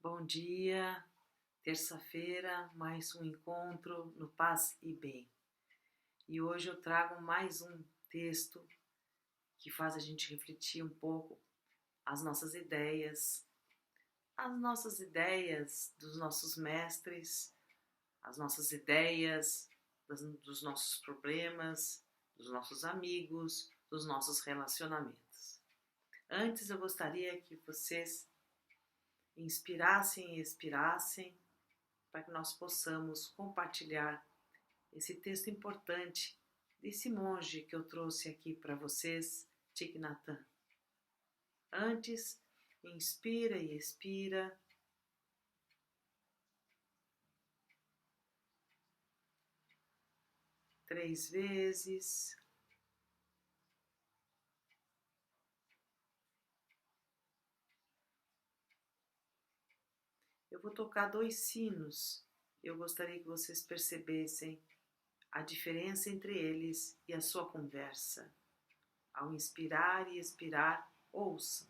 Bom dia, terça-feira, mais um encontro no Paz e Bem. E hoje eu trago mais um texto que faz a gente refletir um pouco as nossas ideias dos nossos mestres, as nossas ideias dos nossos problemas, dos nossos amigos, dos nossos relacionamentos. Antes eu gostaria que vocês inspirassem e expirassem para que nós possamos compartilhar esse texto importante desse monge que eu trouxe aqui para vocês, Thich Nhat Hanh. Antes, inspira e expira. Três vezes. Eu vou tocar 2 sinos. Eu gostaria que vocês percebessem a diferença entre eles e a sua conversa. Ao inspirar e expirar, ouçam.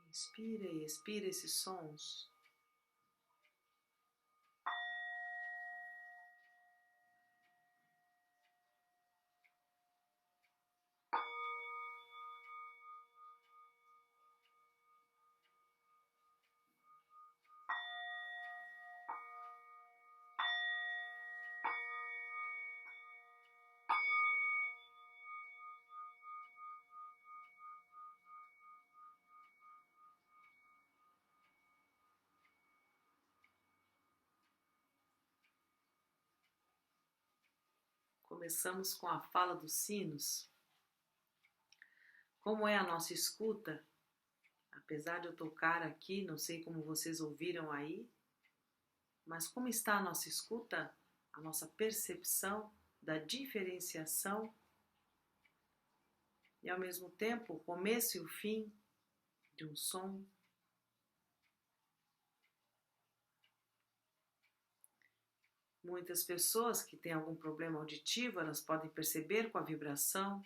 Inspira e expira esses sons. Começamos com a fala dos sinos. Como é a nossa escuta? Apesar de eu tocar aqui, não sei como vocês ouviram aí, mas como está a nossa escuta, a nossa percepção da diferenciação e ao mesmo tempo o começo e o fim de um som? Muitas pessoas que têm algum problema auditivo, elas podem perceber com a vibração.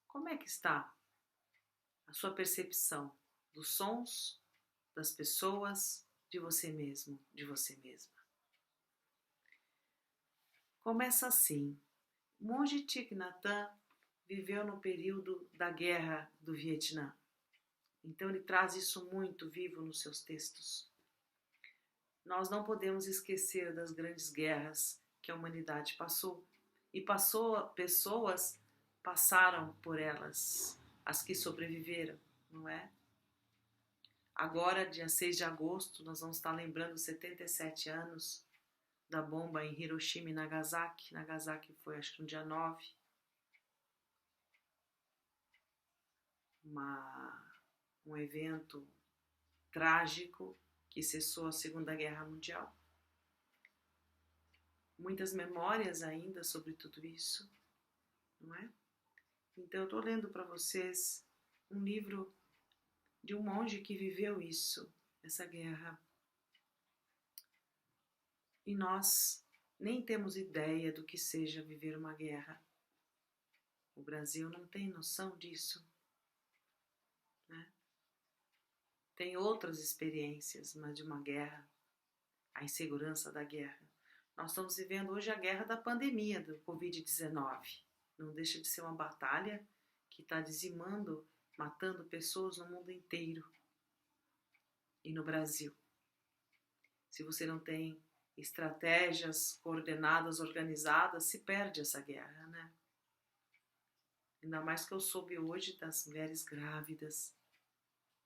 Como é que está a sua percepção dos sons, das pessoas, de você mesmo, de você mesma? Começa assim. O monge Thich Nhat Hanh viveu no período da guerra do Vietnã. Então ele traz isso muito vivo nos seus textos. Nós não podemos esquecer das grandes guerras que a humanidade passou. E pessoas passaram por elas, as que sobreviveram, não é? Agora, dia 6 de agosto, nós vamos estar lembrando 77 anos da bomba em Hiroshima e Nagasaki. Nagasaki foi, acho que no dia 9. Um evento trágico que cessou a Segunda Guerra Mundial. Muitas memórias ainda sobre tudo isso, não é? Então eu estou lendo para vocês um livro de um monge que viveu isso, essa guerra. E nós nem temos ideia do que seja viver uma guerra. O Brasil não tem noção disso, né? Tem outras experiências, mas de uma guerra, a insegurança da guerra. Nós estamos vivendo hoje a guerra da pandemia do Covid-19. Não deixa de ser uma batalha que está dizimando, matando pessoas no mundo inteiro e no Brasil. Se você não tem estratégias coordenadas, organizadas, se perde essa guerra, né? Ainda mais que eu soube hoje das mulheres grávidas.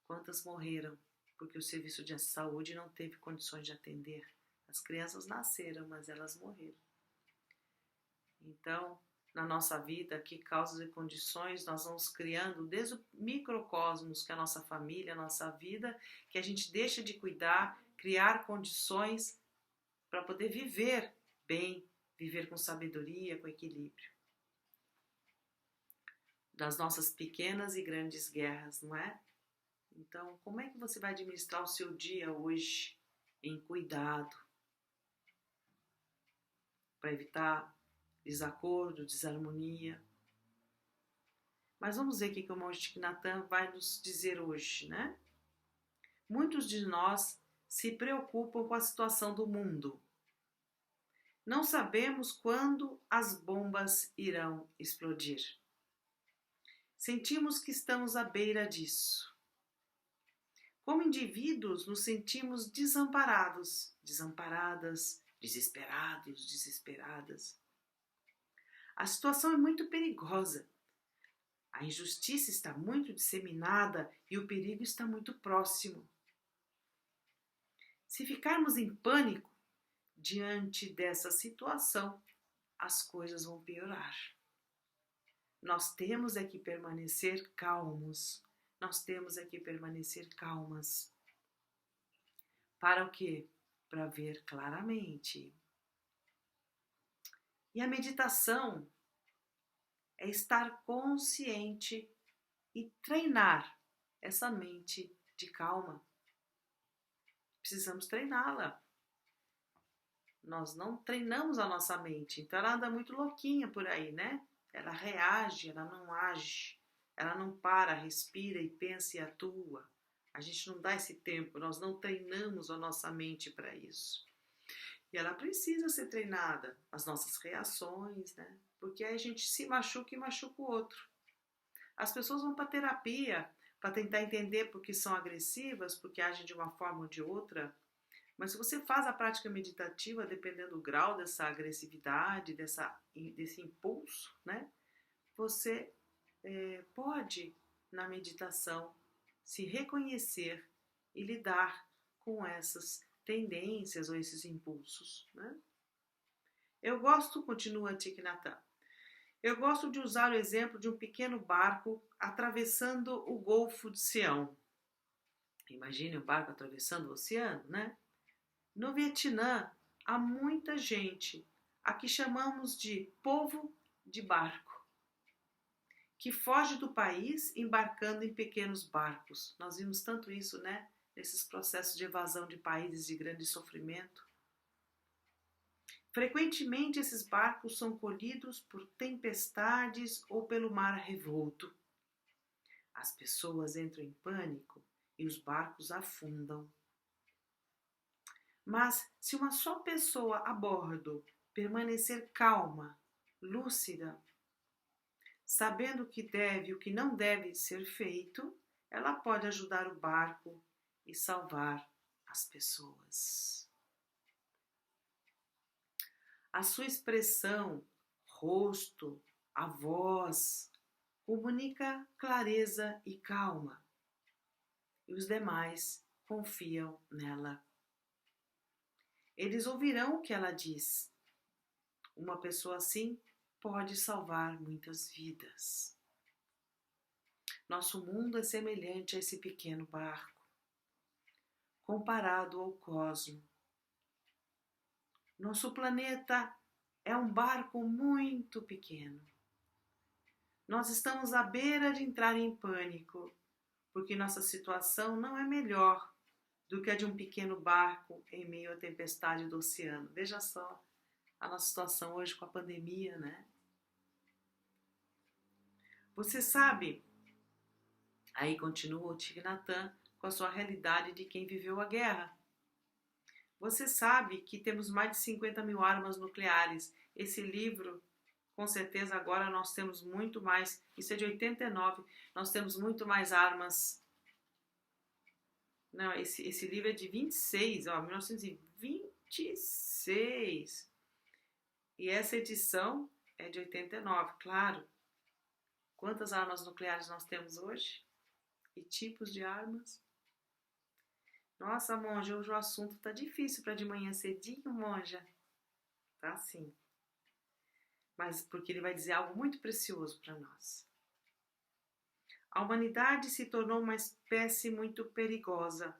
Quantas morreram porque o serviço de saúde não teve condições de atender. As crianças nasceram, mas elas morreram. Então, na nossa vida, que causas e condições nós vamos criando desde o microcosmos, que é a nossa família, a nossa vida, que a gente deixa de cuidar, criar condições para poder viver bem, viver com sabedoria, com equilíbrio. Das nossas pequenas e grandes guerras, não é? Então, como é que você vai administrar o seu dia hoje em cuidado para evitar desacordo, desarmonia? Mas vamos ver o que o monge Thich Nhat Hanh vai nos dizer hoje, né? Muitos de nós se preocupam com a situação do mundo. Não sabemos quando as bombas irão explodir. Sentimos que estamos à beira disso. Como indivíduos, nos sentimos desamparados, desesperados, desesperadas. A situação é muito perigosa. A injustiça está muito disseminada e o perigo está muito próximo. Se ficarmos em pânico diante dessa situação, as coisas vão piorar. Nós temos que permanecer calmos. Nós temos que permanecer calmas. Para o quê? Para ver claramente. E a meditação é estar consciente e treinar essa mente de calma. Precisamos treiná-la. Nós não treinamos a nossa mente, então ela anda muito louquinha por aí, né? Ela reage, ela não age, ela não para, respira e pensa e atua. A gente não dá esse tempo, nós não treinamos a nossa mente para isso. E ela precisa ser treinada, as nossas reações, né? Porque aí a gente se machuca e machuca o outro. As pessoas vão para terapia para tentar entender por que são agressivas, porque agem de uma forma ou de outra. Mas se você faz a prática meditativa, dependendo do grau dessa agressividade, desse impulso, né? Você pode, na meditação, se reconhecer e lidar com essas tendências ou esses impulsos, né? Continua Thich Nhat Hanh, eu gosto de usar o exemplo de um pequeno barco atravessando o Golfo de Sião. Imagine um barco atravessando o oceano, né? No Vietnã, há muita gente, a que chamamos de povo de barco, que foge do país embarcando em pequenos barcos. Nós vimos tanto isso, né? Nesses processos de evasão de países de grande sofrimento. Frequentemente, esses barcos são colhidos por tempestades ou pelo mar revolto. As pessoas entram em pânico e os barcos afundam. Mas se uma só pessoa a bordo permanecer calma, lúcida, sabendo o que deve e o que não deve ser feito, ela pode ajudar o barco e salvar as pessoas. A sua expressão, rosto, a voz, comunica clareza e calma. E os demais confiam nela. Eles ouvirão o que ela diz. Uma pessoa assim pode salvar muitas vidas. Nosso mundo é semelhante a esse pequeno barco, comparado ao cosmo. Nosso planeta é um barco muito pequeno. Nós estamos à beira de entrar em pânico, porque nossa situação não é melhor do que a de um pequeno barco em meio à tempestade do oceano. Veja só a nossa situação hoje com a pandemia, né? Você sabe, aí continua o Thich Nhat Hanh com a sua realidade de quem viveu a guerra. Você sabe que temos mais de 50 mil armas nucleares. Esse livro, com certeza agora nós temos muito mais, isso é de 89, nós temos muito mais armas. Não, esse livro é de 26, 1926. E essa edição é de 89, claro. Quantas armas nucleares nós temos hoje? E tipos de armas? Nossa, monja, hoje o assunto tá difícil para de manhã cedinho, monja. Tá sim. Mas porque ele vai dizer algo muito precioso para nós. A humanidade se tornou uma espécie muito perigosa.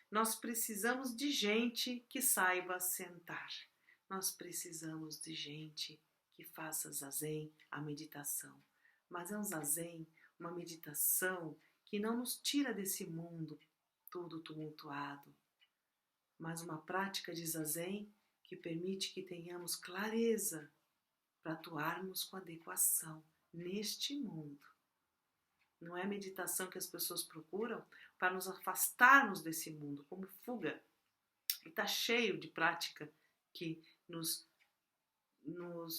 Nós precisamos de gente que saiba sentar. Nós precisamos de gente que faça zazen, a meditação. Mas é um zazen, uma meditação que não nos tira desse mundo todo tumultuado, mas uma prática de zazen que permite que tenhamos clareza para atuarmos com adequação neste mundo. Não é a meditação que as pessoas procuram para nos afastarmos desse mundo, como fuga. E está cheio de prática que nos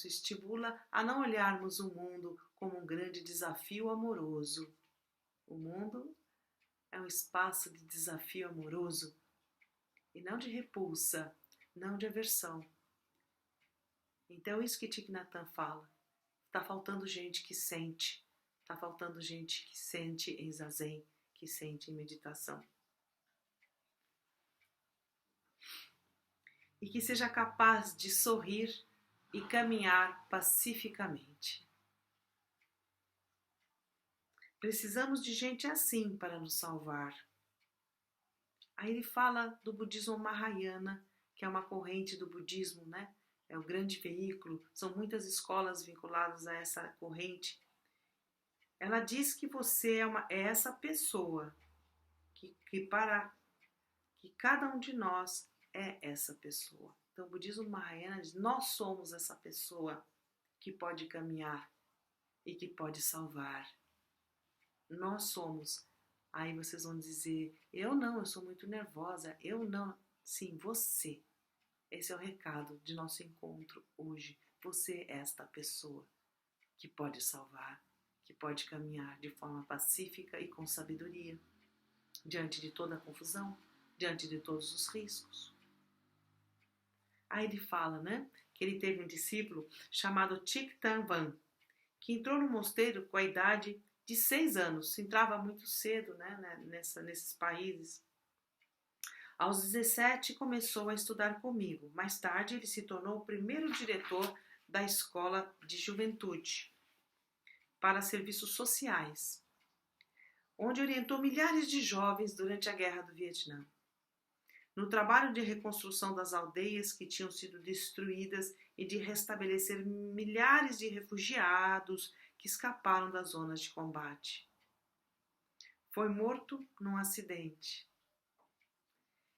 estimula a não olharmos o mundo como um grande desafio amoroso. O mundo é um espaço de desafio amoroso e não de repulsa, não de aversão. Então, isso que Thich Nhat Hanh fala. Está faltando gente que sente. Está faltando gente que sente em zazen, que sente em meditação. E que seja capaz de sorrir e caminhar pacificamente. Precisamos de gente assim para nos salvar. Aí ele fala do budismo Mahayana, que é uma corrente do budismo, né? É o grande veículo, são muitas escolas vinculadas a essa corrente. Ela diz que você é essa pessoa, que cada um de nós é essa pessoa. Então o budismo Mahayana diz, nós somos essa pessoa que pode caminhar e que pode salvar. Nós somos. Aí vocês vão dizer, eu não, eu sou muito nervosa, eu não. Sim, você. Esse é o recado de nosso encontro hoje. Você é esta pessoa que pode salvar, que pode caminhar de forma pacífica e com sabedoria, diante de toda a confusão, diante de todos os riscos. Aí ele fala, né, que ele teve um discípulo chamado Thich Nhat Hanh, que entrou no mosteiro com a idade de 6 anos, se entrava muito cedo, né, nesses países. Aos 17 começou a estudar comigo. Mais tarde ele se tornou o primeiro diretor da escola de juventude para serviços sociais, onde orientou milhares de jovens durante a Guerra do Vietnã. No trabalho de reconstrução das aldeias que tinham sido destruídas e de restabelecer milhares de refugiados que escaparam das zonas de combate. Foi morto num acidente.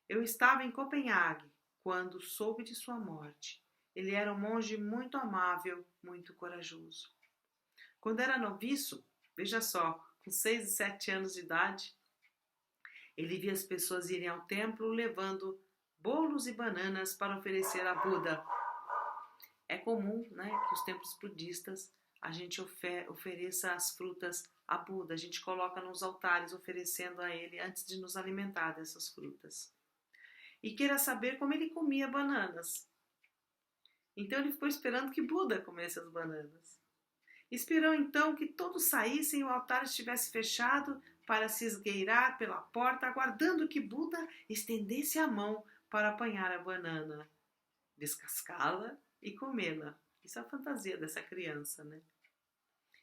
Eu estava em Copenhague quando soube de sua morte. Ele era um monge muito amável, muito corajoso. Quando era noviço, veja só, com 6 e 7 anos de idade, ele via as pessoas irem ao templo levando bolos e bananas para oferecer a Buda. É comum, né, que os templos budistas a gente ofereça as frutas a Buda. A gente coloca nos altares oferecendo a ele antes de nos alimentar dessas frutas. E queira saber como ele comia bananas. Então ele ficou esperando que Buda comesse as bananas. Esperou então que todos saíssem e o altar estivesse fechado para se esgueirar pela porta, aguardando que Buda estendesse a mão para apanhar a banana, descascá-la e comê-la. Isso é a fantasia dessa criança, né?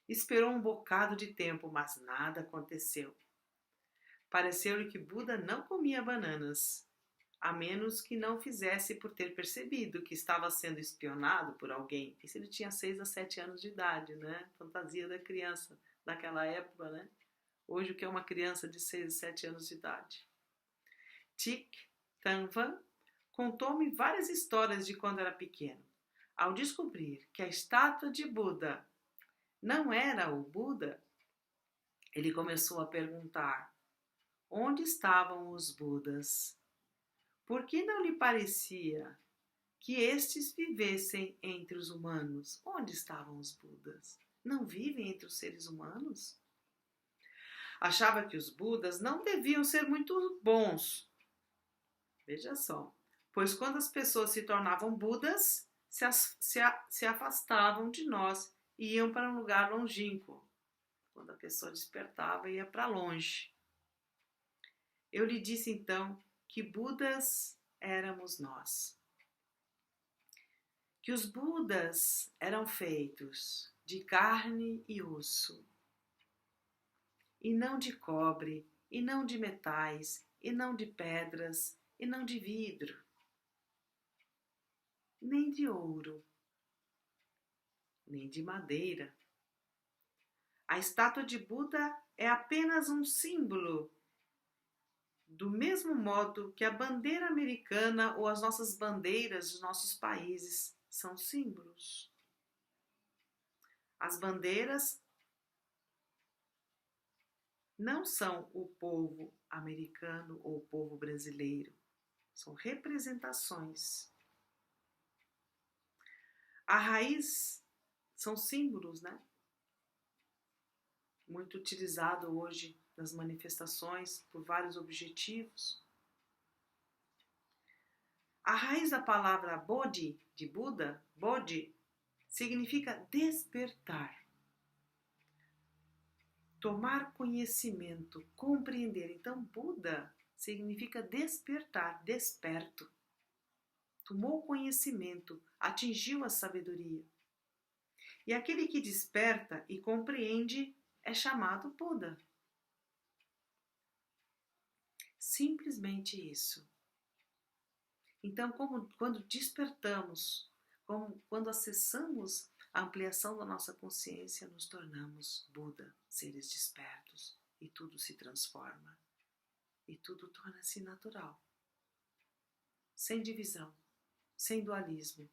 Esperou um bocado de tempo, mas nada aconteceu. Pareceu-lhe que Buda não comia bananas, a menos que não fizesse por ter percebido que estava sendo espionado por alguém. Isso ele tinha 6 a 7 anos de idade, né? Fantasia da criança daquela época, né? Hoje o que é uma criança de 6 a 7 anos de idade? Thich Nhat Hanh contou-me várias histórias de quando era pequeno. Ao descobrir que a estátua de Buda não era o Buda, ele começou a perguntar: onde estavam os Budas? Por que não lhe parecia que estes vivessem entre os humanos? Onde estavam os Budas? Não vivem entre os seres humanos? Achava que os Budas não deviam ser muito bons. Veja só, pois quando as pessoas se tornavam Budas, se afastavam de nós e iam para um lugar longínquo. Quando a pessoa despertava, ia para longe. Eu lhe disse então que Budas éramos nós. Que os Budas eram feitos de carne e osso, e não de cobre, e não de metais, e não de pedras, e não de vidro, nem de ouro, nem de madeira. A estátua de Buda é apenas um símbolo, do mesmo modo que a bandeira americana ou as nossas bandeiras dos nossos países são símbolos. As bandeiras não são o povo americano ou o povo brasileiro, são representações. A raiz são símbolos, né? Muito utilizado hoje nas manifestações por vários objetivos. A raiz da palavra Bodhi, de Buda, Bodhi, significa despertar, tomar conhecimento, compreender. Então, Buda significa despertar, desperto. Tomou conhecimento, atingiu a sabedoria. E aquele que desperta e compreende é chamado Buda. Simplesmente isso. Então, quando despertamos, quando acessamos a ampliação da nossa consciência, nos tornamos Buda, seres despertos, e tudo se transforma. E tudo torna-se natural. Sem divisão, sem dualismo.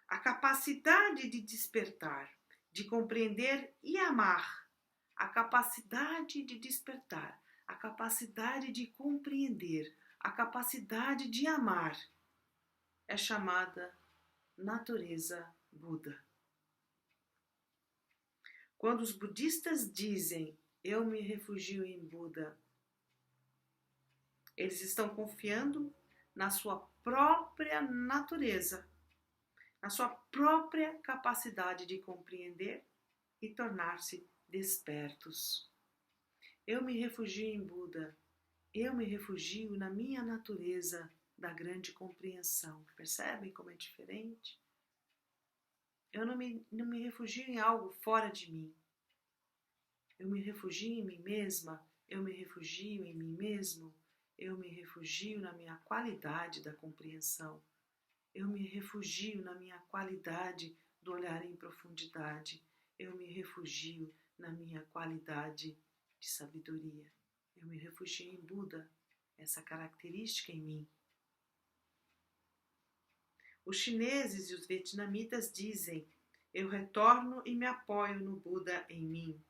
A capacidade de despertar, de compreender e amar, a capacidade de despertar, a capacidade de compreender, a capacidade de amar, é chamada natureza Buda. Quando os budistas dizem, eu me refugio em Buda, eles estão confiando na sua própria natureza, na sua própria capacidade de compreender e tornar-se despertos. Eu me refugio em Buda, eu me refugio na minha natureza da grande compreensão. Percebem como é diferente? Eu não me refugio em algo fora de mim. Eu me refugio em mim mesma, eu me refugio em mim mesmo, eu me refugio na minha qualidade da compreensão. Eu me refugio na minha qualidade do olhar em profundidade. Eu me refugio na minha qualidade de sabedoria. Eu me refugio em Buda, essa característica em mim. Os chineses e os vietnamitas dizem, eu retorno e me apoio no Buda em mim.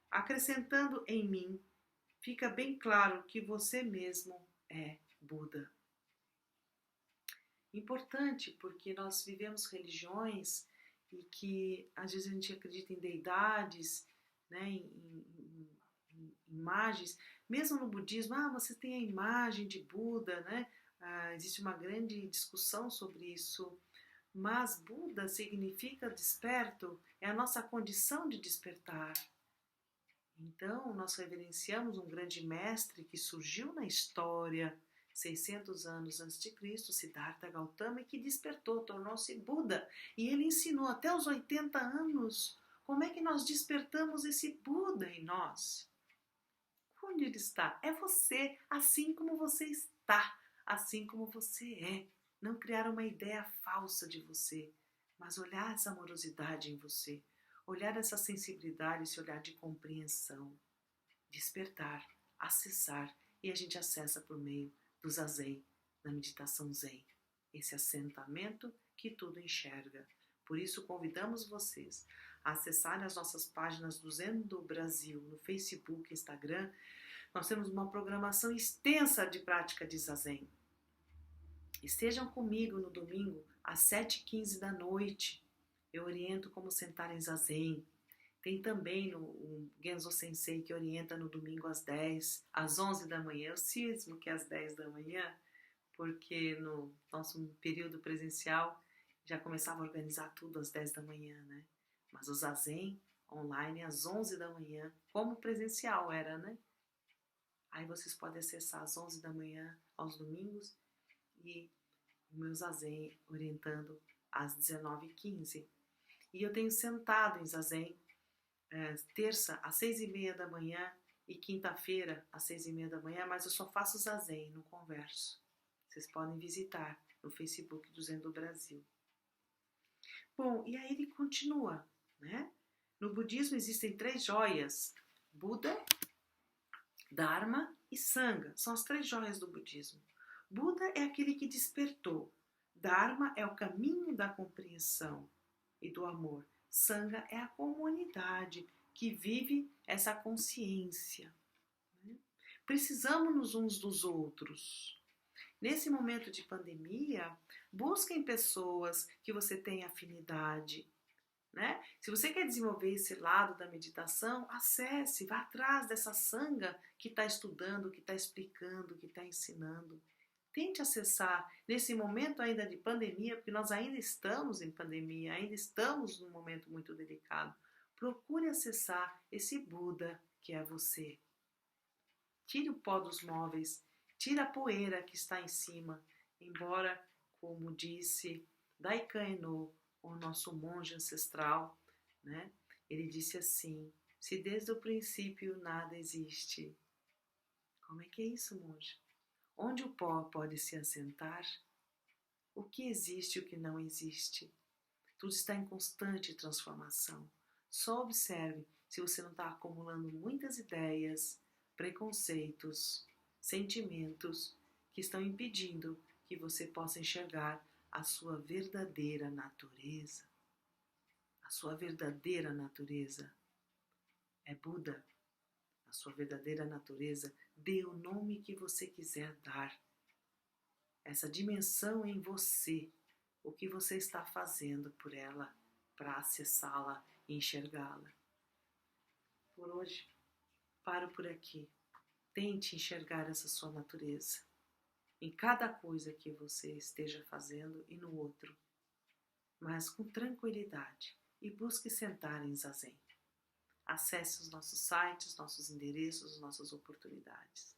Acrescentando em mim, fica bem claro que você mesmo é Buda. Importante, porque nós vivemos religiões e que às vezes a gente acredita em deidades, né, em imagens. Mesmo no budismo, você tem a imagem de Buda, né? Existe uma grande discussão sobre isso. Mas Buda significa desperto, é a nossa condição de despertar. Então, nós reverenciamos um grande mestre que surgiu na história 600 anos antes de Cristo, Siddhartha Gautama, que despertou, tornou-se Buda. E ele ensinou até os 80 anos como é que nós despertamos esse Buda em nós. Onde ele está? É você, assim como você está, assim como você é. Não criar uma ideia falsa de você, mas olhar essa amorosidade em você, olhar essa sensibilidade, esse olhar de compreensão, despertar, acessar, e a gente acessa por meio do Zazen, da meditação Zen, esse assentamento que tudo enxerga. Por isso convidamos vocês a acessarem as nossas páginas do Zen do Brasil, no Facebook, Instagram. Nós temos uma programação extensa de prática de Zazen. Estejam comigo no domingo às 7h15 da noite. Eu oriento como sentar em Zazen. Tem também o Genzo Sensei que orienta no domingo às 10, às 11 da manhã. Eu cismo que é às 10 da manhã, porque no nosso período presencial já começava a organizar tudo às 10 da manhã, né? Mas o Zazen online às 11 da manhã, como presencial era, né? Aí vocês podem acessar às 11 da manhã aos domingos e o meu Zazen orientando às 19h15. E eu tenho sentado em Zazen terça às 6h30 da manhã e quinta-feira às 6h30 da manhã, mas eu só faço Zazen, não converso. Vocês podem visitar no Facebook do Zen do Brasil. Bom, e aí ele continua, né? No budismo existem 3 joias: Buda, Dharma e Sangha. São as 3 joias do budismo. Buda é aquele que despertou. Dharma é o caminho da compreensão e do amor. Sangha é a comunidade que vive essa consciência. Precisamos uns dos outros. Nesse momento de pandemia, busquem pessoas que você tenha afinidade, né? Se você quer desenvolver esse lado da meditação, acesse, vá atrás dessa sangha que está estudando, que está explicando, que está ensinando. Tente acessar nesse momento ainda de pandemia, porque nós ainda estamos em pandemia, ainda estamos num momento muito delicado. Procure acessar esse Buda que é você. Tire o pó dos móveis, tire a poeira que está em cima, embora, como disse Daikaino, o nosso monge ancestral, né? Ele disse assim: se desde o princípio nada existe, como é que é isso, monge? Onde o pó pode se assentar? O que existe e o que não existe? Tudo está em constante transformação. Só observe se você não está acumulando muitas ideias, preconceitos, sentimentos que estão impedindo que você possa enxergar a sua verdadeira natureza. A sua verdadeira natureza é Buda. A sua verdadeira natureza, dê o nome que você quiser dar. Essa dimensão em você, o que você está fazendo por ela para acessá-la e enxergá-la. Por hoje, paro por aqui. Tente enxergar essa sua natureza em cada coisa que você esteja fazendo e no outro, mas com tranquilidade, e busque sentar em zazen. Acesse os nossos sites, nossos endereços, nossas oportunidades.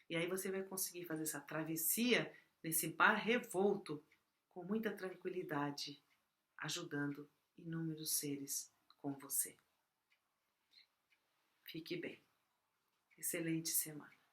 E aí você vai conseguir fazer essa travessia nesse mar revolto com muita tranquilidade, ajudando inúmeros seres com você. Fique bem. Excelente semana.